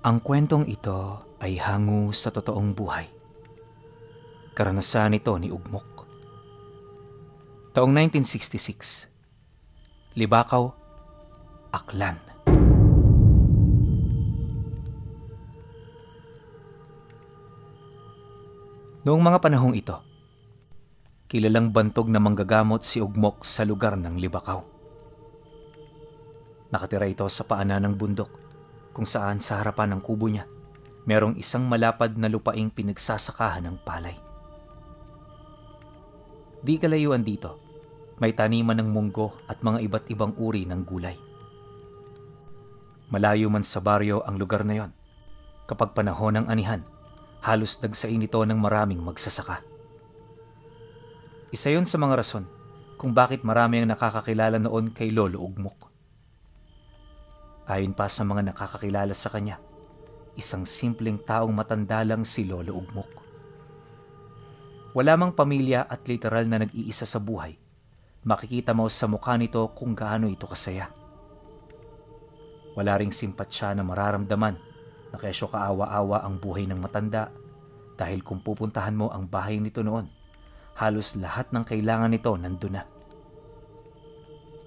Ang kwentong ito ay hango sa totoong buhay. Karanasan ito ni Ugmok. Taong 1966, Libakaw, Aklan. Noong mga panahong ito, kilalang bantog na manggagamot si Ugmok sa lugar ng Libakaw. Nakatira ito sa paanan ng bundok kung saan sa harapan ng kubo niya merong isang malapad na lupaing pinagsasakahan ng palay. Di kalayuan dito, may taniman ng munggo at mga iba't ibang uri ng gulay. Malayo man sa baryo ang lugar na yon, kapag panahon ng anihan, halos nagsain ito ng maraming magsasaka. Isa yon sa mga rason kung bakit marami ang nakakakilala noon kay Lolo Ugmok. Ayon pa sa mga nakakakilala sa kanya, isang simpleng taong matanda lang si Lolo Ugmok. Wala mang pamilya at literal na nag-iisa sa buhay. Makikita mo sa mukha nito kung gaano ito kasaya. Wala ring simpatsya na mararamdaman na kesyo kaawa-awa ang buhay ng matanda dahil kung pupuntahan mo ang bahay nito noon, halos lahat ng kailangan nito nandun na.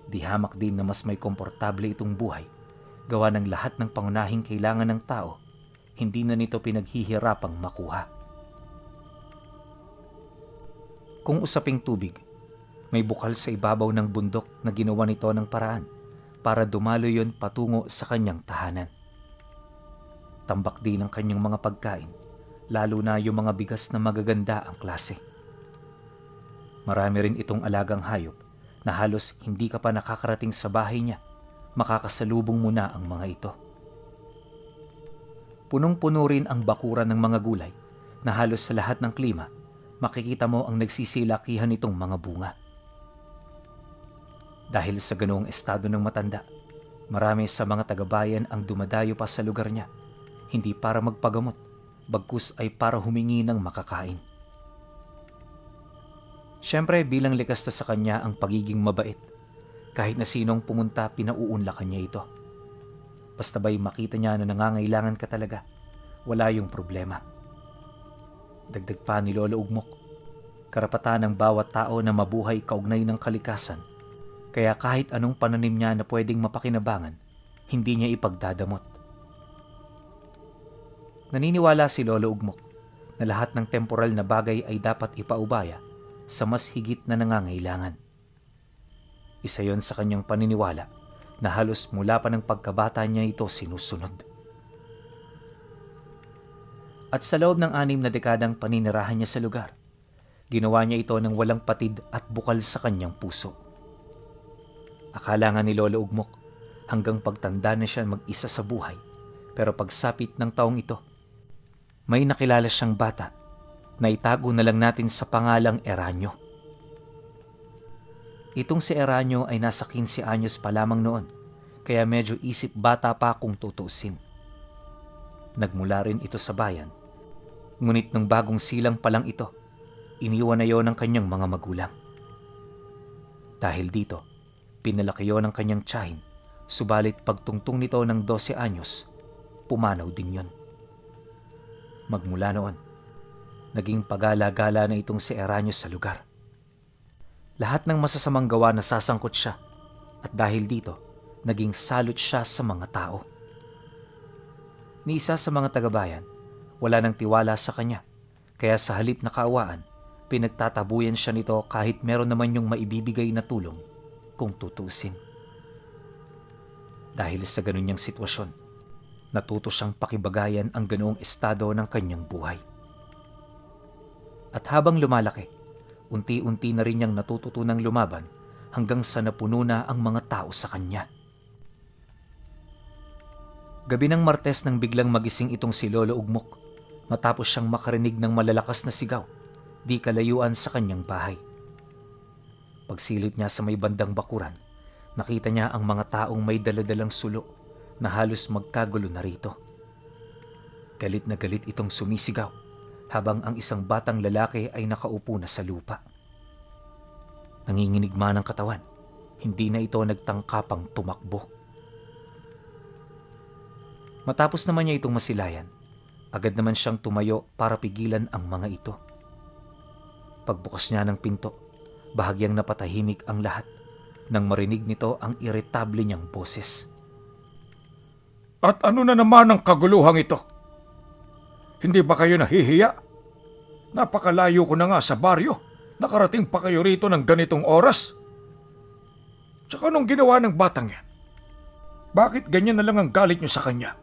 Di hamak din na mas may komportable itong buhay gawa ng lahat ng pangunahing kailangan ng tao, hindi na nito pinaghihirapang makuha. Kung usaping tubig, may bukal sa ibabaw ng bundok na ginawa nito ng paraan para dumalo yon patungo sa kanyang tahanan. Tambak din ang kanyang mga pagkain, lalo na yung mga bigas na magaganda ang klase. Marami rin itong alagang hayop na halos hindi ka pa nakakarating sa bahay niya, makakasalubong mo na ang mga ito. Punong-puno rin ang bakuran ng mga gulay na halos sa lahat ng klima, makikita mo ang nagsisilakihan nitong mga bunga. Dahil sa ganoong estado ng matanda, marami sa mga tagabayan ang dumadayo pa sa lugar niya, hindi para magpagamot, bagkus ay para humingi ng makakain. Siyempre bilang likas na sa kanya ang pagiging mabait, kahit na sinong pumunta pinauunlakan niya ito. Basta ba'y makita niya na nangangailangan ka talaga, wala yung problema. Dagdag pa ni Lolo Ugmok, karapatan ng bawat tao na mabuhay kaugnay ng kalikasan, kaya kahit anong pananim niya na pwedeng mapakinabangan, hindi niya ipagdadamot. Naniniwala si Lolo Ugmok na lahat ng temporal na bagay ay dapat ipaubaya sa mas higit na nangangailangan. Isa yon sa kanyang paniniwala na halos mula pa ng pagkabata niya ito sinusunod. At sa loob ng 6 na dekadang paninirahan niya sa lugar, ginawa niya ito ng walang patid at bukal sa kanyang puso. Akala nga ni Lolo Ugmok hanggang pagtanda na siya mag-isa sa buhay, pero pagsapit ng taong ito, may nakilala siyang bata na itago na lang natin sa pangalang Eranio. Itong si Eranio ay nasa 15 anyos pa lamang noon, kaya medyo isip bata pa kung tutusin. Nagmula rin ito sa bayan, ngunit nung bagong silang pa lang ito, iniwan na yon ng kanyang mga magulang. Dahil dito, pinalaki yon ng kanyang tiyahin, subalit pagtungtong nito ng 12 anyos, pumanaw din yon. Magmula noon, naging pagala-gala na itong si Eranio sa lugar. Lahat ng masasamang gawa nasasangkot siya at dahil dito, naging salot siya sa mga tao. Ni isa sa mga tagabayan, wala nang tiwala sa kanya, kaya sa halip na kaawaan, pinagtatabuyan siya nito kahit meron naman yung maibibigay na tulong kung tutusin. Dahil sa ganun niyang sitwasyon, natuto siyang pakibagayan ang ganoong estado ng kanyang buhay. At habang lumalaki, unti-unti na rin niyang natututunang lumaban hanggang sa napuno na ang mga tao sa kanya. Gabi ng Martes nang biglang magising itong si Lolo Ugmok matapos siyang makarinig ng malalakas na sigaw di kalayuan sa kanyang bahay. Pagsilip niya sa may bandang bakuran, nakita niya ang mga taong may daladalang sulo na halos magkagulo na rito. Galit na galit itong sumisigaw habang ang isang batang lalaki ay nakaupo na sa lupa. Nanginginig man ang katawan, hindi na ito nagtangkapang tumakbo. Matapos naman niya itong masilayan, agad naman siyang tumayo para pigilan ang mga ito. Pagbukas niya ng pinto, bahagyang napatahimik ang lahat nang marinig nito ang iritable niyang boses. At ano na naman ang kaguluhang ito? Hindi ba kayo nahihiya? Napakalayo ko na nga sa baryo. Nakarating pa kayo rito ng ganitong oras. Tsaka anong ginawa ng batang yan? Bakit ganyan na lang ang galit niyo sa kanya?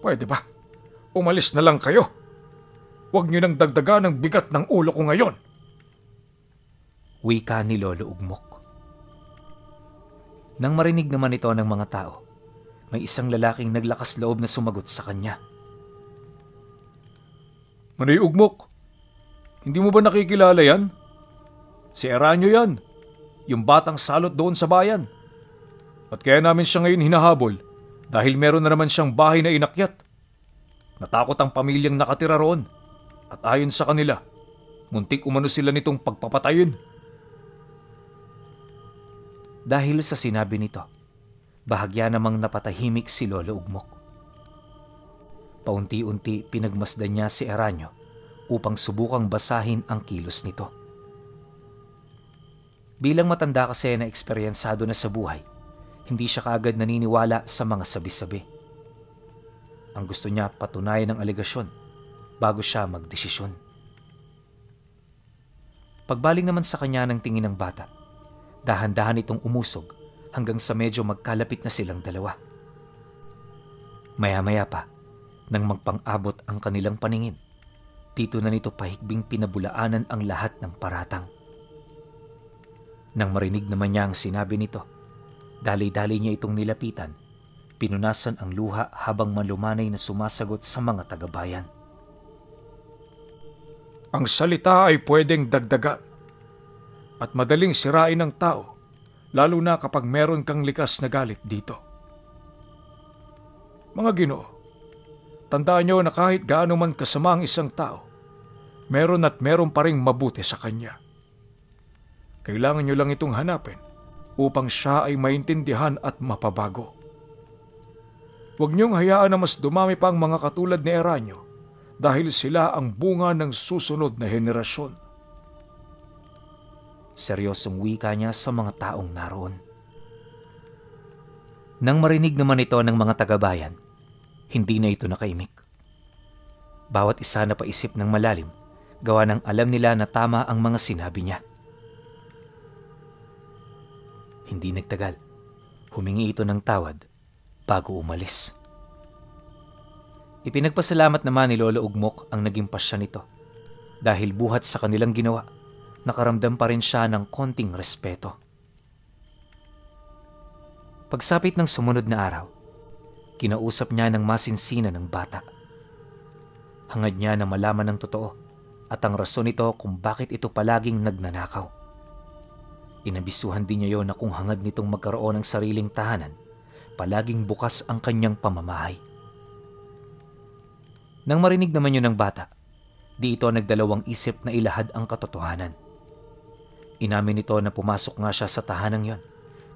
Pwede ba? Umalis na lang kayo. Huwag niyo nang dagdagan ang bigat ng ulo ko ngayon. Wika ni Lolo Ugmok. Nang marinig naman ito ng mga tao, may isang lalaking naglakas loob na sumagot sa kanya. Manoy Ugmok, hindi mo ba nakikilala yan? Si Eranio yan, yung batang salot doon sa bayan. At kaya namin siya ngayon hinahabol dahil meron na naman siyang bahay na inakyat. Natakot ang pamilyang nakatira roon at ayon sa kanila, muntik umano sila nitong pagpapatayin. Dahil sa sinabi nito, bahagya namang napatahimik si Lolo Ugmok. Paunti-unti pinagmasdan niya si Eranio upang subukang basahin ang kilos nito. Bilang matanda kasi na eksperyensado na sa buhay, hindi siya kaagad naniniwala sa mga sabi-sabi. Ang gusto niya patunayan ng alegasyon bago siya magdesisyon. Pagbaling naman sa kanya ng tingin ng bata, dahan-dahan itong umusog hanggang sa medyo magkalapit na silang dalawa. Maya-maya pa, nang magpang-abot ang kanilang paningin, dito na nito pahigbing pinabulaanan ang lahat ng paratang. Nang marinig naman niya ang sinabi nito, dali-dali niya itong nilapitan, pinunasan ang luha habang malumanay na sumasagot sa mga taga-bayan. Ang salita ay pwedeng dagdagan at madaling sirain ng tao, lalo na kapag meron kang likas na galit dito. Mga Ginoo, tandaan niyo na kahit gaano man kasama ang isang tao, meron at meron pa ring mabuti sa kanya. Kailangan niyo lang itong hanapin upang siya ay maintindihan at mapabago. Huwag niyong hayaan na mas dumami pa ang mga katulad ni Eranio dahil sila ang bunga ng susunod na henerasyon. Seryosong wika niya sa mga taong naroon. Nang marinig naman ito ng mga taga-bayan, hindi na ito nakaimik. Bawat isa na paisip ng malalim, gawa ng alam nila na tama ang mga sinabi niya. Hindi nagtagal, humingi ito ng tawad bago umalis. Ipinagpasalamat naman ni Lolo Ugmok ang naging pasya nito dahil buhat sa kanilang ginawa, nakaramdam pa rin siya ng konting respeto. Pagsapit ng sumunod na araw, kinausap niya ng masinsinan ng bata. Hangad niya na malaman ng totoo at ang rason nito kung bakit ito palaging nagnanakaw. Inabisuhan din niya yon na kung hangad nitong magkaroon ng sariling tahanan, palaging bukas ang kanyang pamamahay. Nang marinig naman yun ng bata, di ito nagdalawang isip na ilahad ang katotohanan. Inamin nito na pumasok nga siya sa tahanang yon,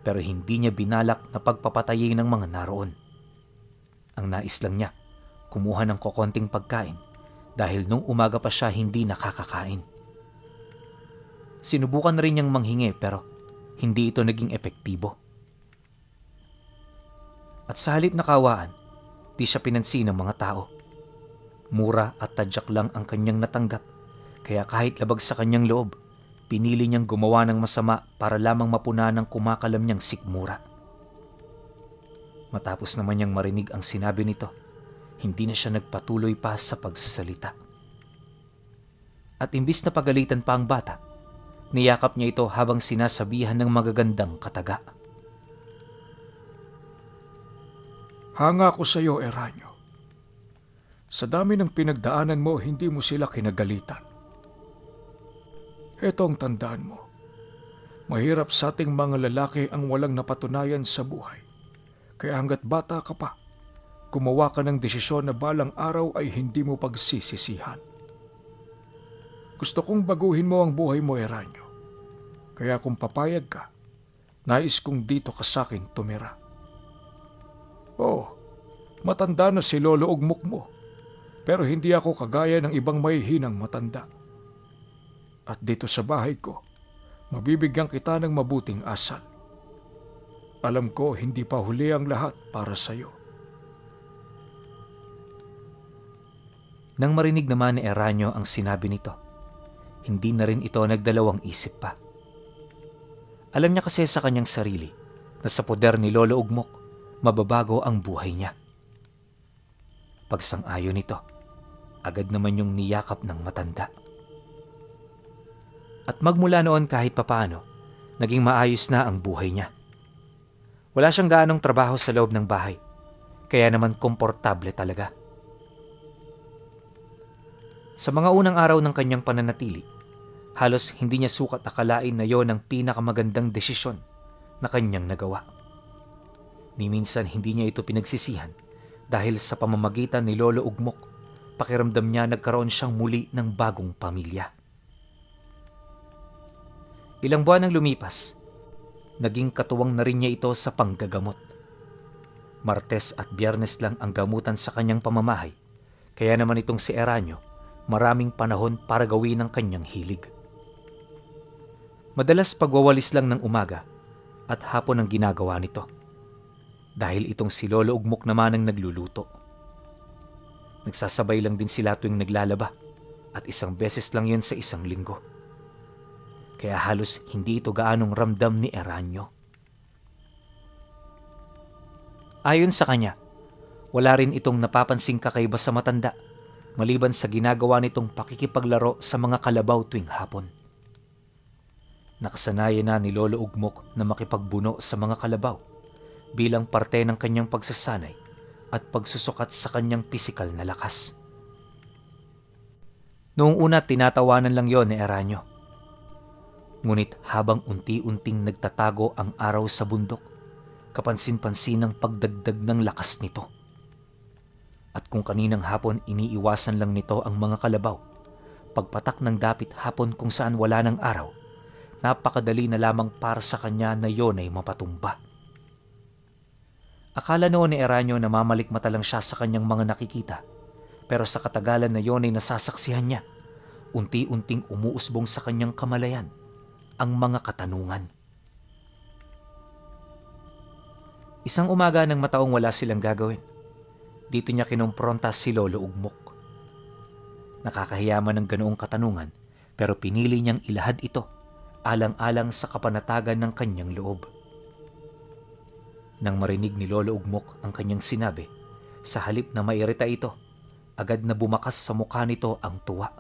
pero hindi niya binalak na pagpapatayin ng mga naroon. Ang nais lang niya, kumuha ng kokonting pagkain dahil nung umaga pa siya hindi nakakakain. Sinubukan rin niyang manghingi pero hindi ito naging epektibo. At sa halip na kawaan, di siya pinansin ng mga tao. Mura at tadyak lang ang kanyang natanggap, kaya kahit labag sa kanyang loob, pinili niyang gumawa ng masama para lamang mapuna ng kumakalam niyang sikmura. Matapos naman niyang marinig ang sinabi nito, hindi na siya nagpatuloy pa sa pagsasalita. At imbis na pagalitan pa ang bata, niyakap niya ito habang sinasabihan ng magagandang kataga. Hanga ko sa iyo, Eranio. Sa dami ng pinagdaanan mo, hindi mo sila kinagalitan. Heto ang tandaan mo. Mahirap sa ating mga lalaki ang walang napatunayan sa buhay. Kaya hanggat bata ka pa, gumawa ka ng desisyon na balang araw ay hindi mo pagsisisihan. Gusto kong baguhin mo ang buhay mo, Eranio. Kaya kung papayag ka, nais kong dito ka sa akin tumira. Oh, Matanda na si Lolo Ugmok mo, pero hindi ako kagaya ng ibang mahihinang matanda. At dito sa bahay ko, mabibigyan kita ng mabuting asal. Alam ko hindi pa huli ang lahat para sa iyo. Nang marinig naman ni Eranio ang sinabi nito, hindi na rin ito nagdalawang isip pa. Alam niya kasi sa kanyang sarili na sa poder ni Lolo Ugmok, mababago ang buhay niya. Pagsang-ayon nito, agad naman yung niyakap ng matanda. At magmula noon kahit papaano, naging maayos na ang buhay niya. Wala siyang gaanong trabaho sa loob ng bahay, kaya naman komportable talaga. Sa mga unang araw ng kanyang pananatili, halos hindi niya sukat akalain na yon ang pinakamagandang desisyon na kanyang nagawa. Ni minsan hindi niya ito pinagsisihan dahil sa pamamagitan ni Lolo Ugmok, pakiramdam niya nagkaroon siyang muli ng bagong pamilya. Ilang buwan ang lumipas, naging katuwang na rin niya ito sa panggagamot. Martes at Biyernes lang ang gamutan sa kanyang pamamahay, kaya naman itong si Eranio, maraming panahon para gawin ang kanyang hilig. Madalas pagwawalis lang ng umaga at hapon ang ginagawa nito. Dahil itong si Lolo Ugmok naman ang nagluluto. Nagsasabay lang din sila tuwing naglalaba at isang beses lang yun sa isang linggo. Kaya halos hindi ito gaanong ramdam ni Eranio. Ayon sa kanya, wala rin itong napapansing kakaiba sa matanda maliban sa ginagawa nitong pakikipaglaro sa mga kalabaw tuwing hapon. Nakasanayan na ni Lolo Ugmok na makipagbuno sa mga kalabaw bilang parte ng kanyang pagsasanay at pagsusukat sa kanyang pisikal na lakas. Noong una tinatawanan lang yon ni Eranio. Ngunit habang unti-unting nagtatago ang araw sa bundok, kapansin-pansin ang pagdagdag ng lakas nito. At kung kaninang hapon iniiwasan lang nito ang mga kalabaw, pagpatak ng dapit hapon kung saan wala ng araw, napakadali na lamang para sa kanya na yon ay mapatumba. Akala noon ni Eranio na mamalikmata lang siya sa kanyang mga nakikita, pero sa katagalan na yon ay nasasaksihan niya, unti-unting umuusbong sa kanyang kamalayan ang mga katanungan. Isang umaga ng mataong wala silang gagawin, dito niya kinompronta si Lolo Ugmok. Nakakahiyaman ng ganoong katanungan, pero pinili niyang ilahad ito alang-alang sa kapanatagan ng kanyang loob. Nang marinig ni Lolo Ugmok ang kanyang sinabi, sa halip na mairita ito, agad na bumakas sa mukha nito ang tuwa.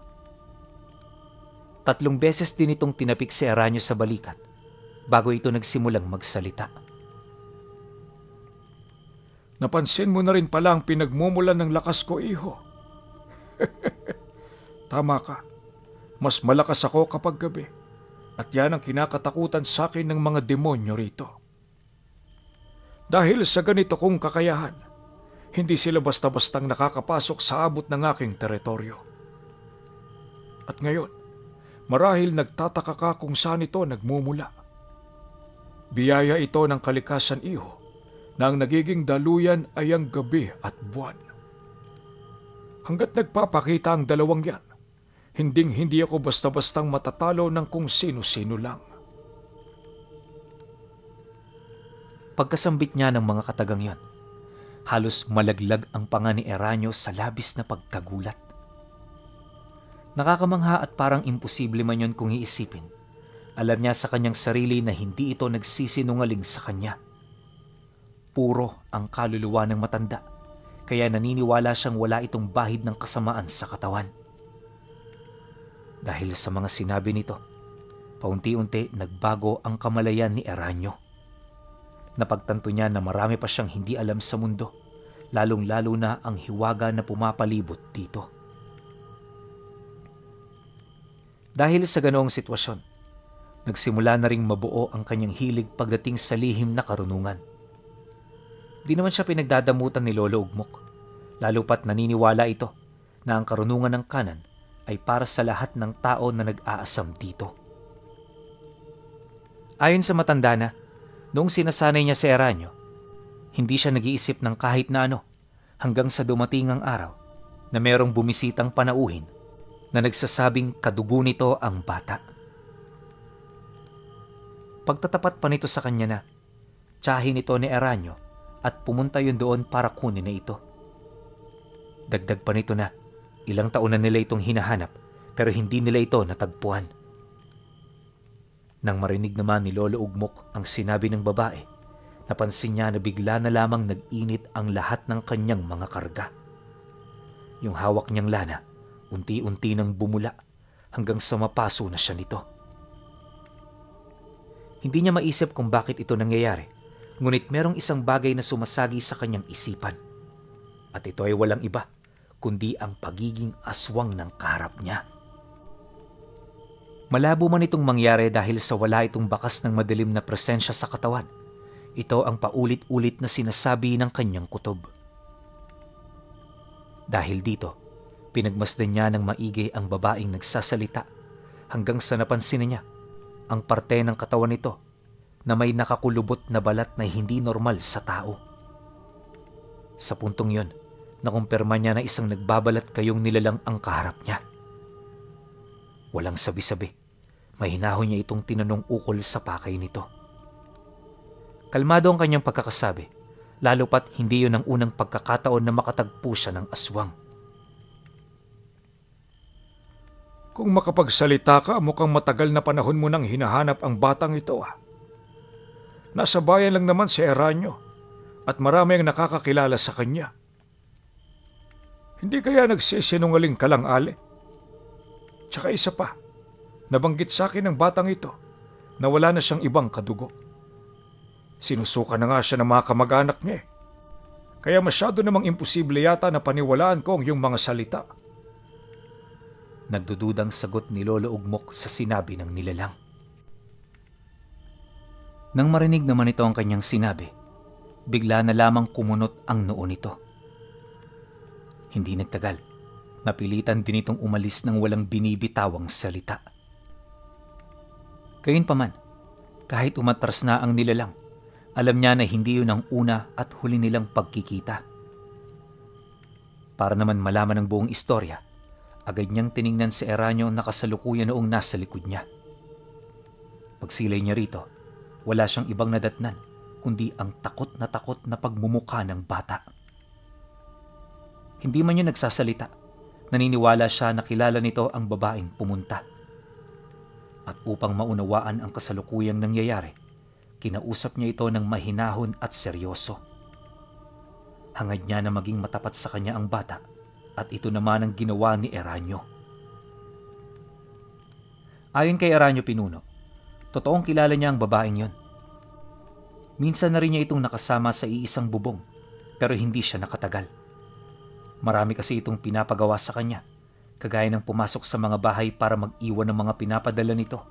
3 beses din itong tinapik si Eranio sa balikat bago ito nagsimulang magsalita. Napansin mo na rin pala ang pinagmumulan ng lakas ko, iho. Tama ka. Mas malakas ako kapag gabi. At yan ang kinakatakutan sa akin ng mga demonyo rito. Dahil sa ganito kong kakayahan, hindi sila basta-bastang nakakapasok sa abot ng aking teritoryo. At ngayon, marahil nagtataka ka kung saan ito nagmumula. Biyaya ito ng kalikasan, iho, na ang nagiging daluyan ay ang gabi at buwan. Hanggat nagpapakita ang dalawang yan, hindi ako basta-bastang matatalo ng kung sino-sino lang. Pagkasambit niya ng mga katagang yon, halos malaglag ang panga ni Eranio sa labis na pagkagulat. Nakakamangha at parang imposible man yon kung iisipin. Alam niya sa kanyang sarili na hindi ito nagsisinungaling sa kanya. Puro ang kaluluwa ng matanda, kaya naniniwala siyang wala itong bahid ng kasamaan sa katawan. Dahil sa mga sinabi nito, paunti-unti nagbago ang kamalayan ni Eranio. Napagtanto niya na marami pa siyang hindi alam sa mundo, lalong-lalo na ang hiwaga na pumapalibot dito. Dahil sa ganoong sitwasyon, nagsimula na ring mabuo ang kanyang hilig pagdating sa lihim na karunungan. Di naman siya pinagdadamutan ni Lolo Ugmok, lalo pat naniniwala ito na ang karunungan ng kanan ay para sa lahat ng tao na nag-aasam dito. Ayon sa matanda na, noong sinasanay niya si Eranio, hindi siya nag-iisip ng kahit na ano hanggang sa dumating ang araw na merong bumisitang panauhin na nagsasabing kadugo nito ang bata. Pagtatapat pa nito sa kanya na tiyahin ito ni Eranio at pumunta yun doon para kunin na ito. Dagdag pa nito na ilang taon na nila itong hinahanap pero hindi nila ito natagpuan. Nang marinig naman ni Lolo Ugmok ang sinabi ng babae, napansin niya na bigla na lamang nag-init ang lahat ng kanyang mga karga. Yung hawak niyang lana, unti-unti nang bumula hanggang sa mapaso na siya nito. Hindi niya maisip kung bakit ito nangyayari, ngunit merong isang bagay na sumasagi sa kanyang isipan. At ito ay walang iba, kundi ang pagiging aswang ng kaharap niya. Malabo man itong mangyari dahil sa wala itong bakas ng madilim na presensya sa katawan. Ito ang paulit-ulit na sinasabi ng kanyang kutob. Dahil dito, pinagmasdan niya ng maigi ang babaeng nagsasalita hanggang sa napansin niya ang parte ng katawan nito na may nakakulubot na balat na hindi normal sa tao. Sa puntong yon, nakumpirma niya na isang nagbabalat kayong nilalang ang kaharap niya. Walang sabi-sabi, mahinahon niya itong tinanong ukol sa pakay nito. Kalmado ang kanyang pagkakasabi, lalo pat hindi yun ang unang pagkakataon na makatagpo siya ng aswang. Kung makapagsalita ka, mukhang matagal na panahon mo nang hinahanap ang batang ito. Nasa bayan lang naman si Eranio at marami ang nakakakilala sa kanya. Hindi kaya nagsisinungaling ka lang, Ale? Tsaka isa pa, nabanggit sa akin ng batang ito na wala na siyang ibang kadugo. Sinusuka na nga siya ng mga kamag-anak niya. Kaya masyado namang imposible yata na paniwalaan ko ang iyong mga salita. Nagdududang sagot ni Lolo Ugmok sa sinabi ng nilalang. Nang marinig naman ito ang kanyang sinabi, bigla na lamang kumunot ang noo nito. Hindi nagtagal, napilitan din itong umalis ng walang binibitawang salita. Gayunpaman, kahit umatras na ang nilalang, alam niya na hindi yun ang una at huli nilang pagkikita. Para naman malaman ang buong istorya, agad niyang tiningnan si Eranio na kasalukuyan noong nasa likod niya. Pagsilay niya rito, wala siyang ibang nadatnan kundi ang takot na pagmumukha ng bata. Hindi man yun nagsasalita, naniniwala siya na kilala nito ang babaeng pumunta. At upang maunawaan ang kasalukuyang nangyayari, kinausap niya ito ng mahinahon at seryoso. Hangad niya na maging matapat sa kanya ang bata at ito naman ang ginawa ni Eranio. Ayon kay Eranio Pinuno, totoong kilala niya ang babaeng yon. Minsan na rin niya itong nakasama sa iisang bubong pero hindi siya nakatagal. Marami kasi itong pinapagawa sa kanya, kagaya ng pumasok sa mga bahay para mag-iwan ng mga pinapadala nito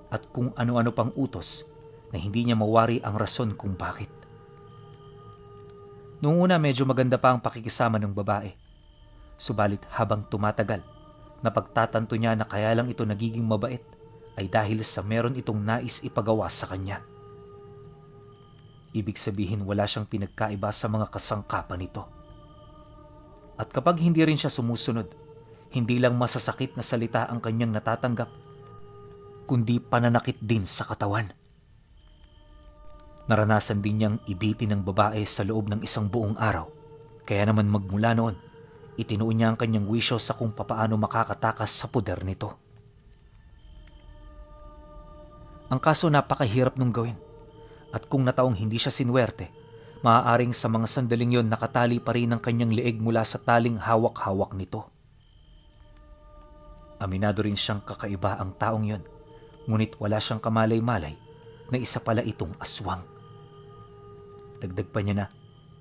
at kung ano-ano pang utos na hindi niya mawari ang rason kung bakit. Noong una medyo maganda pa ang pakikisama ng babae. Subalit habang tumatagal, napagtatanto niya na kaya lang ito nagiging mabait ay dahil sa meron itong nais ipagawa sa kanya. Ibig sabihin wala siyang pinagkaiba sa mga kasangkapan nito. At kapag hindi rin siya sumusunod, hindi lang masasakit na salita ang kanyang natatanggap, kundi pananakit din sa katawan. Naranasan din niyang ibitin ng babae sa loob ng isang buong araw, kaya naman magmula noon, itinuon niya ang kanyang wisyo sa kung papaano makakatakas sa puder nito. Ang kaso napakahirap nung gawin. At kung nataong hindi siya sinwerte, maaaring sa mga sandaling yon nakatali pa rin ang kanyang leeg mula sa taling hawak-hawak nito. Aminado rin siyang kakaiba ang taong yon, ngunit wala siyang kamalay-malay na isa pala itong aswang. Dagdag pa niya na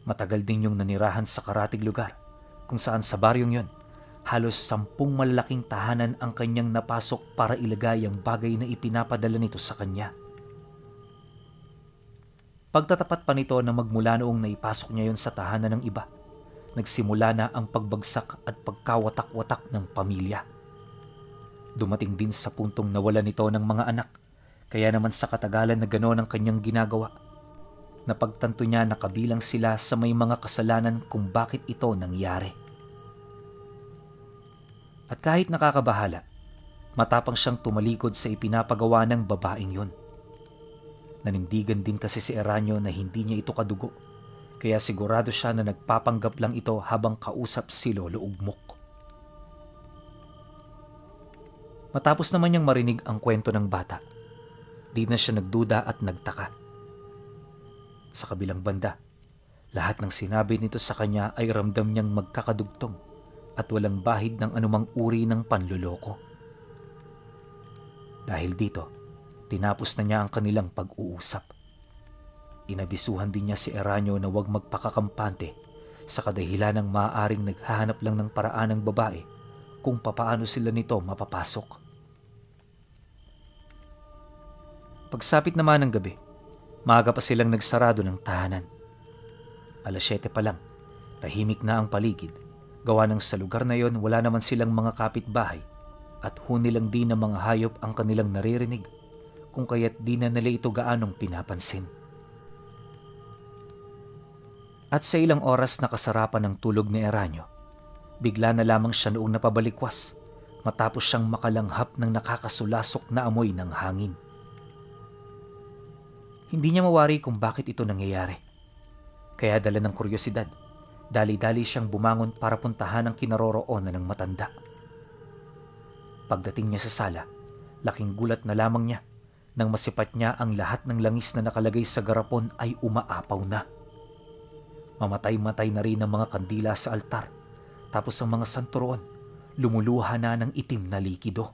matagal din yung nanirahan sa karatig lugar kung saan sa baryong yon halos 10 malalaking tahanan ang kanyang napasok para ilagay ang bagay na ipinapadala nito sa kanya. Pagtatapat pa nito na magmula noong naipasok niya yon sa tahanan ng iba, nagsimula na ang pagbagsak at pagkawatak-watak ng pamilya. Dumating din sa puntong nawala nito ng mga anak, kaya naman sa katagalan na gano'n ang kanyang ginagawa, Napagtanto niya na kabilang sila sa may mga kasalanan kung bakit ito nangyari. At kahit nakakabahala, matapang siyang tumalikod sa ipinapagawa ng babaeng yun. Nanindigan din kasi si Eranio na hindi niya ito kadugo, kaya sigurado siya na nagpapanggap lang ito habang kausap si Lolo Ugmok. Matapos naman niyang marinig ang kwento ng bata, di na siya nagduda at nagtaka. Sa kabilang banda, lahat ng sinabi nito sa kanya ay ramdam niyang magkakadugtong at walang bahid ng anumang uri ng panluloko. Dahil dito, tinapos na niya ang kanilang pag-uusap. Inabisuhan din niya si Eranio na huwag magpakakampante sa kadahilan ng maaaring naghahanap lang ng paraan ng babae kung papaano sila nito mapapasok. Pagsapit naman ng gabi, maaga pa silang nagsarado ng tahanan. 7:00 pa lang, tahimik na ang paligid, gawa ng sa lugar na yon wala naman silang mga kapitbahay at huni lang din ng mga hayop ang kanilang naririnig, kung kaya't di na nila ito gaanong pinapansin. At sa ilang oras na kasarapan ng tulog ni Eranio, bigla na lamang siya noong napabalikwas matapos siyang makalanghap ng nakakasulasok na amoy ng hangin. Hindi niya mawari kung bakit ito nangyayari. Kaya dala ng kuryosidad, dali-dali siyang bumangon para puntahan ang kinaroroonan ng matanda. Pagdating niya sa sala, laking gulat na lamang niya nang masipat niya ang lahat ng langis na nakalagay sa garapon ay umaapaw na. Mamatay-matay na rin ang mga kandila sa altar, tapos ang mga santuroon lumuluha na ng itim na likido.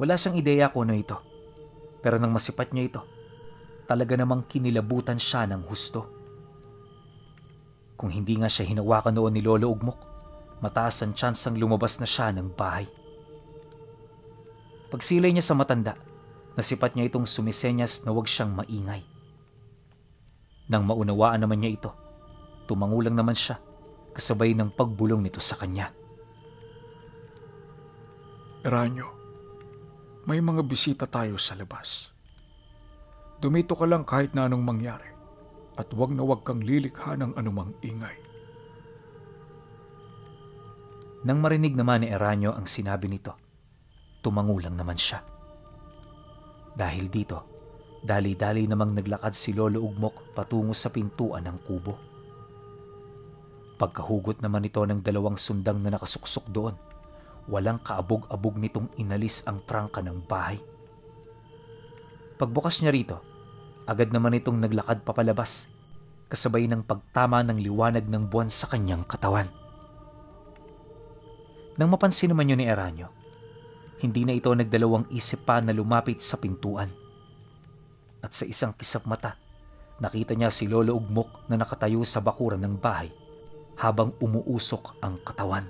Wala siyang ideya kung ano ito. Pero nang masipat niya ito, talaga namang kinilabutan siya ng husto. Kung hindi nga siya hinawakan noon ni Lolo Ugmok, mataas ang tsansang lumabas na siya ng bahay. Pagsilay niya sa matanda, nasipat niya itong sumisenyas na huwag siyang maingay. Nang maunawaan naman niya ito, tumangulang naman siya kasabay ng pagbulong nito sa kanya. Eranio, may mga bisita tayo sa labas. Dumito ka lang kahit na anong mangyari at huwag na huwag kang lilikha ng anumang ingay. Nang marinig naman ni Eranio ang sinabi nito, tumangulang naman siya. Dahil dito, dali-dali namang naglakad si Lolo Ugmok patungo sa pintuan ng kubo. Pagkahugot naman ito ng 2 sundang na nakasuksok doon, walang kaabog-abog nitong inalis ang trangka ng bahay. Pagbukas niya rito, agad naman itong naglakad papalabas, kasabay ng pagtama ng liwanag ng buwan sa kanyang katawan. Nang mapansin naman yun ni Eranio, hindi na ito nagdalawang isip pa na lumapit sa pintuan. At sa isang kisap mata, nakita niya si Lolo Ugmok na nakatayo sa bakuran ng bahay habang umuusok ang katawan.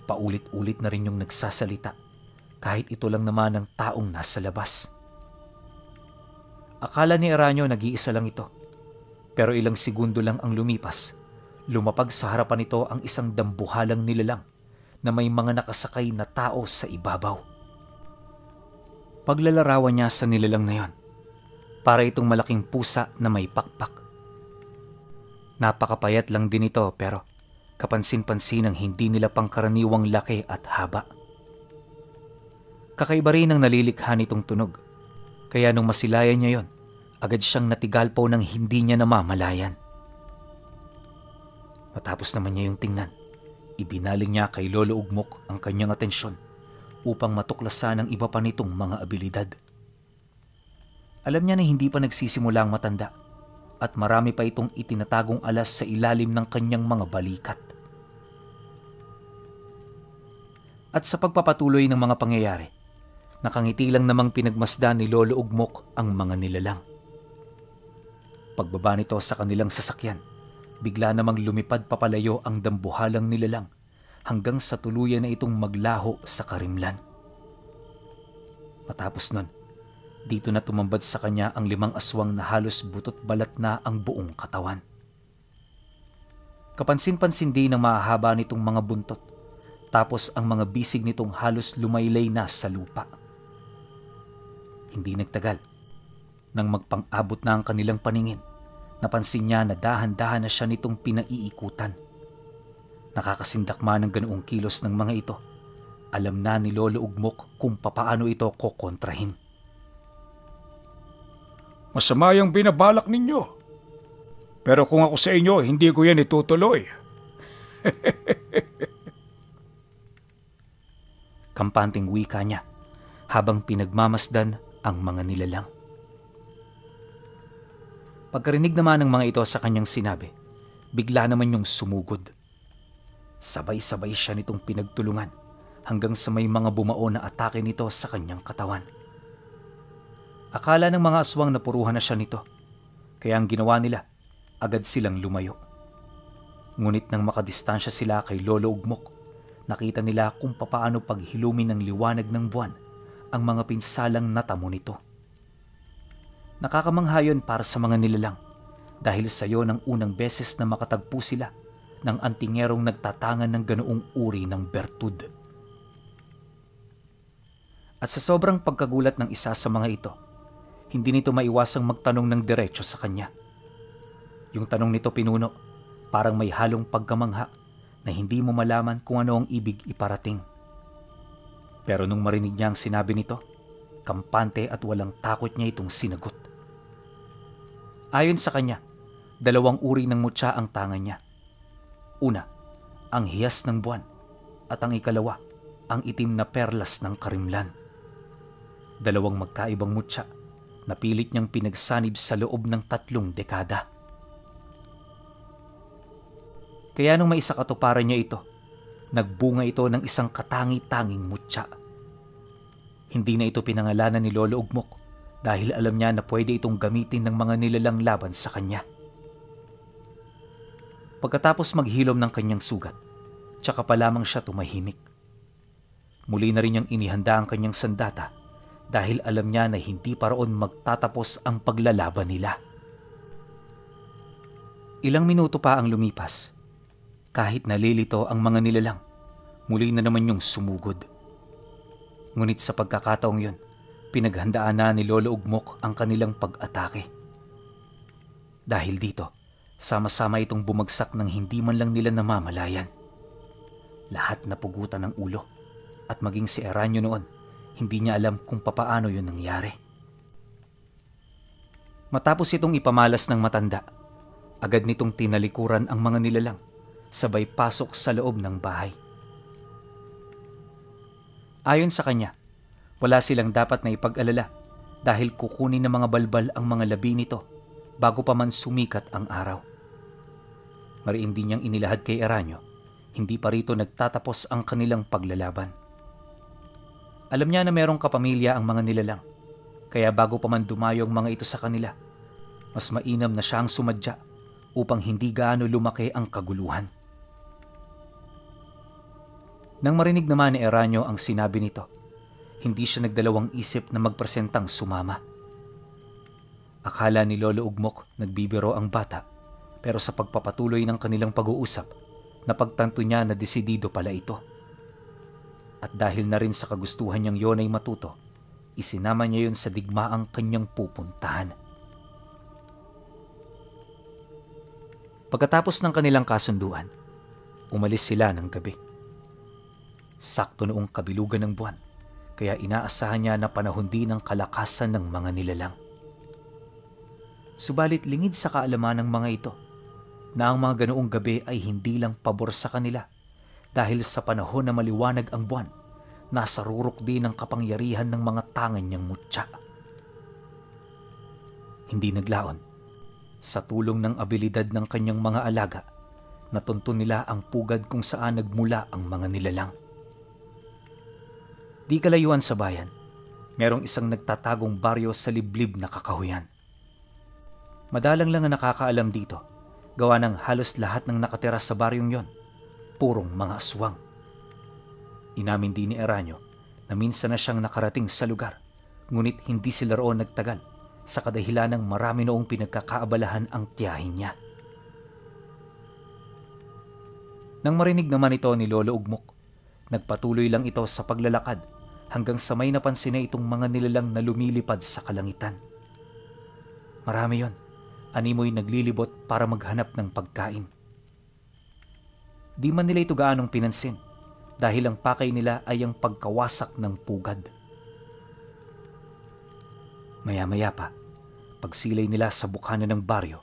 Paulit-ulit na rin yung nagsasalita, kahit ito lang naman ang taong nasa labas. Akala ni Eranio nag-iisa lang ito, pero ilang segundo lang ang lumipas, lumapag sa harapan nito ang isang dambuhalang nilalang na may mga nakasakay na tao sa ibabaw. Paglalarawan niya sa nilalang na yon, para itong malaking pusa na may pakpak. Napakapayat lang din ito pero kapansin-pansin ang hindi nila pangkaraniwang laki at haba. Kakaiba rin ang nalilikha nitong tunog, kaya nung masilayan niya yon, agad siyang natigalpaw ng hindi niya namamalayan. Matapos naman niya yung tingnan, ibinaling niya kay Lolo Ugmok ang kanyang atensyon upang matuklasan ang iba pa nitong mga abilidad. Alam niya na hindi pa nagsisimula ang matanda at marami pa itong itinatagong alas sa ilalim ng kanyang mga balikat. At sa pagpapatuloy ng mga pangyayari, nakangiti lang namang pinagmasdan ni Lolo Ugmok ang mga nilalang. Pagbaba nito sa kanilang sasakyan, bigla namang lumipad papalayo ang dambuhalang nilalang hanggang sa tuluyan na itong maglaho sa karimlan. Matapos nun, dito na tumambad sa kanya ang 5 aswang na halos butot balat na ang buong katawan. Kapansin-pansin din ang mahahaba nitong mga buntot, tapos ang mga bisig nitong halos lumaylay na sa lupa. Hindi nagtagal, Nang magpang-abot na ang kanilang paningin, napansin niya na dahan-dahan na siya nitong pinaiikutan. Nakakasindakma ng ganoong kilos ng mga ito. Alam na ni Lolo Ugmok kung papaano ito kokontrahin. Masama yung binabalak ninyo. Pero kung ako sa inyo, hindi ko yan itutuloy. Kampanteng wika niya habang pinagmamasdan ang mga nilalang. Pagkarinig naman ng mga ito sa kanyang sinabi, bigla naman yung sumugod. Sabay-sabay siya nitong pinagtulungan hanggang sa may mga bumao na atake nito sa kanyang katawan. Akala ng mga aswang na puruhan na siya nito, kaya ang ginawa nila, agad silang lumayo. Ngunit nang makadistansya sila kay Lolo Ugmok, nakita nila kung papaano paghilumin ng liwanag ng buwan ang mga pinsalang natamo nito. Nakakamangha yun para sa mga nilalang dahil sa iyo ng unang beses na makatagpo sila ng antingerong nagtatangan ng ganoong uri ng bertud. At sa sobrang pagkagulat ng isa sa mga ito, hindi nito maiwasang magtanong ng diretso sa kanya. Yung tanong nito pinuno, parang may halong pagkamangha na hindi mo malaman kung ano ang ibig iparating. Pero nung marinig niya ang sinabi nito, kampante at walang takot niya itong sinagot. Ayon sa kanya, 2 uri ng mutya ang tangan niya. Una, ang hiyas ng buwan, at ang ikalawa, ang itim na perlas ng karimlan. 2 magkaibang mutya na pilit niyang pinagsanib sa loob ng 3 dekada. Kaya nung may isa katuparan niya ito, nagbunga ito ng isang katangi-tanging mutya. Hindi na ito pinangalanan ni Lolo Ugmok dahil alam niya na pwede itong gamitin ng mga nilalang laban sa kanya. Pagkatapos maghilom ng kanyang sugat, tsaka pa lamang siya tumahimik. Muli na rin niyang inihanda ang kanyang sandata dahil alam niya na hindi pa roon magtatapos ang paglalaban nila. Ilang minuto pa ang lumipas. Kahit nalilito ang mga nilalang, muli na naman yung sumugod. Ngunit sa pagkakataong yun, pinaghandaan na ni Lolo Ugmok ang kanilang pag-atake. Dahil dito, sama-sama itong bumagsak ng hindi man lang nila namamalayan. Lahat napugutan ng ulo at maging si Eranio noon, hindi niya alam kung papaano yun nangyari. Matapos itong ipamalas ng matanda, agad nitong tinalikuran ang mga nilalang, sabay pasok sa loob ng bahay. Ayon sa kanya, wala silang dapat na ipag-alala dahil kukunin ng mga balbal ang mga labi nito bago pa man sumikat ang araw. Mariin din niyang inilahad kay Eranio, hindi pa rito nagtatapos ang kanilang paglalaban. Alam niya na merong kapamilya ang mga nilalang, kaya bago pa man dumayo ang mga ito sa kanila, mas mainam na siya ang sumadya upang hindi gaano lumaki ang kaguluhan. Nang marinig naman ni Eranio ang sinabi nito, hindi siya nagdalawang isip na magpresentang sumama. Akala ni Lolo Ugmok nagbibiro ang bata, pero sa pagpapatuloy ng kanilang pag-uusap, napagtanto niya na desidido pala ito. At dahil na rin sa kagustuhan niyang yon ay matuto, isinama niya yun sa digmaang kanyang pupuntahan. Pagkatapos ng kanilang kasunduan, umalis sila ng gabi. Sakto noong kabilugan ng buwan, kaya inaasahan niya na panahon din ng kalakasan ng mga nilalang. Subalit lingid sa kaalaman ng mga ito na ang mga ganoong gabi ay hindi lang pabor sa kanila dahil sa panahon na maliwanag ang buwan, nasa rurok din ang kapangyarihan ng mga tangan niyang mutya. Hindi naglaon. Sa tulong ng abilidad ng kanyang mga alaga, natuntun nila ang pugad kung saan nagmula ang mga nilalang. Di kalayuan sa bayan, merong isang nagtatagong baryo sa liblib na kakahuyan. Madalang lang ang nakakaalam dito, gawa ng halos lahat ng nakatira sa baryong yon, purong mga aswang. Inamin din ni Eranio na minsan na siyang nakarating sa lugar, ngunit hindi sila roon nagtagal sa kadahilan ng marami noong pinagkakaabalahan ang tiyahin niya. Nang marinig naman ito ni Lolo Ugmok, nagpatuloy lang ito sa paglalakad hanggang sa may napansin na itong mga nilalang na lumilipad sa kalangitan. Marami yon. Animoy naglilibot para maghanap ng pagkain. Di man nila ito gaanong pinansin dahil ang pakay nila ay ang pagkawasak ng pugad. Maya-maya pa, pagsilay nila sa bukana ng baryo,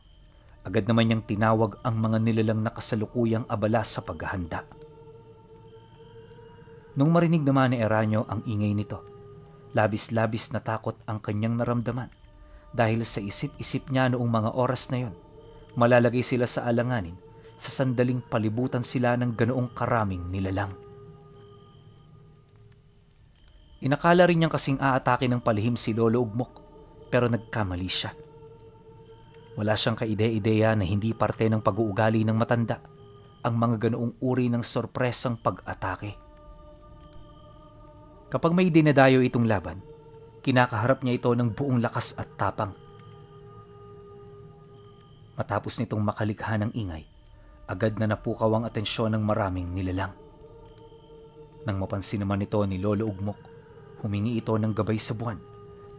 agad naman niyang tinawag ang mga nilalang nakasalukuyang abala sa paghahanda. Nung marinig naman ni Eranio ang ingay nito, labis-labis na takot ang kanyang naramdaman dahil sa isip-isip niya noong mga oras na yon, malalagay sila sa alanganin sa sandaling palibutan sila ng ganoong karaming nilalang. Inakala rin niyang kasing aatake ng palihim si Lolo Ugmok, pero nagkamali siya. Wala siyang kaide-ideya na hindi parte ng pag-uugali ng matanda ang mga ganoong uri ng sorpresang pag-atake. Kapag may dinadayo itong laban, kinakaharap niya ito ng buong lakas at tapang. Matapos nitong makalikha ng ingay, agad na napukaw ang atensyon ng maraming nilalang. Nang mapansin naman ito ni Lolo Ugmok, humingi ito ng gabay sa buwan,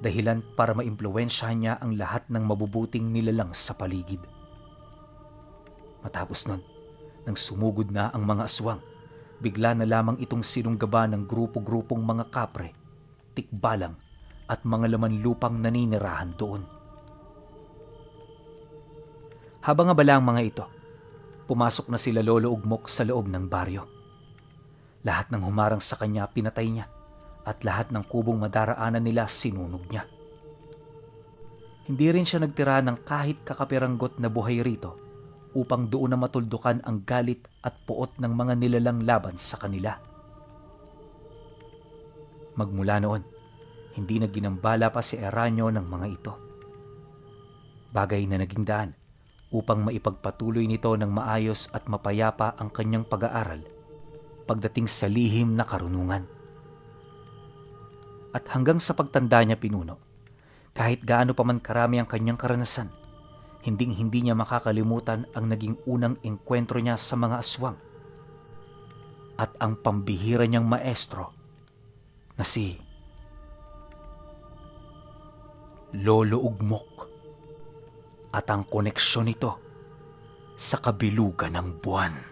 dahilan para maimpluwensyahan niya ang lahat ng mabubuting nilalang sa paligid. Matapos nun, nang sumugod na ang mga aswang, bigla na lamang itong sinunggaba ng grupo-grupong mga kapre, tikbalang at mga laman lupang naninirahan doon. Habang abala ang mga ito, pumasok na sila Lolo Ugmok sa loob ng baryo. Lahat ng humarang sa kanya pinatay niya at lahat ng kubong madaraanan nila sinunog niya. Hindi rin siya nagtira ng kahit kakapiranggot na buhay rito upang doon na matuldukan ang galit at puot ng mga nilalang laban sa kanila. Magmula noon, hindi na ginambala pa si Eranio ng mga ito. Bagay na naging daan upang maipagpatuloy nito ng maayos at mapayapa ang kanyang pag-aaral pagdating sa lihim na karunungan. At hanggang sa pagtanda niya pinuno, kahit gaano pa man karami ang kanyang karanasan, hinding-hindi niya makakalimutan ang naging unang engkwentro niya sa mga aswang at ang pambihira niyang maestro na si Lolo Ugmok at ang koneksyon nito sa kabilugan ng buwan.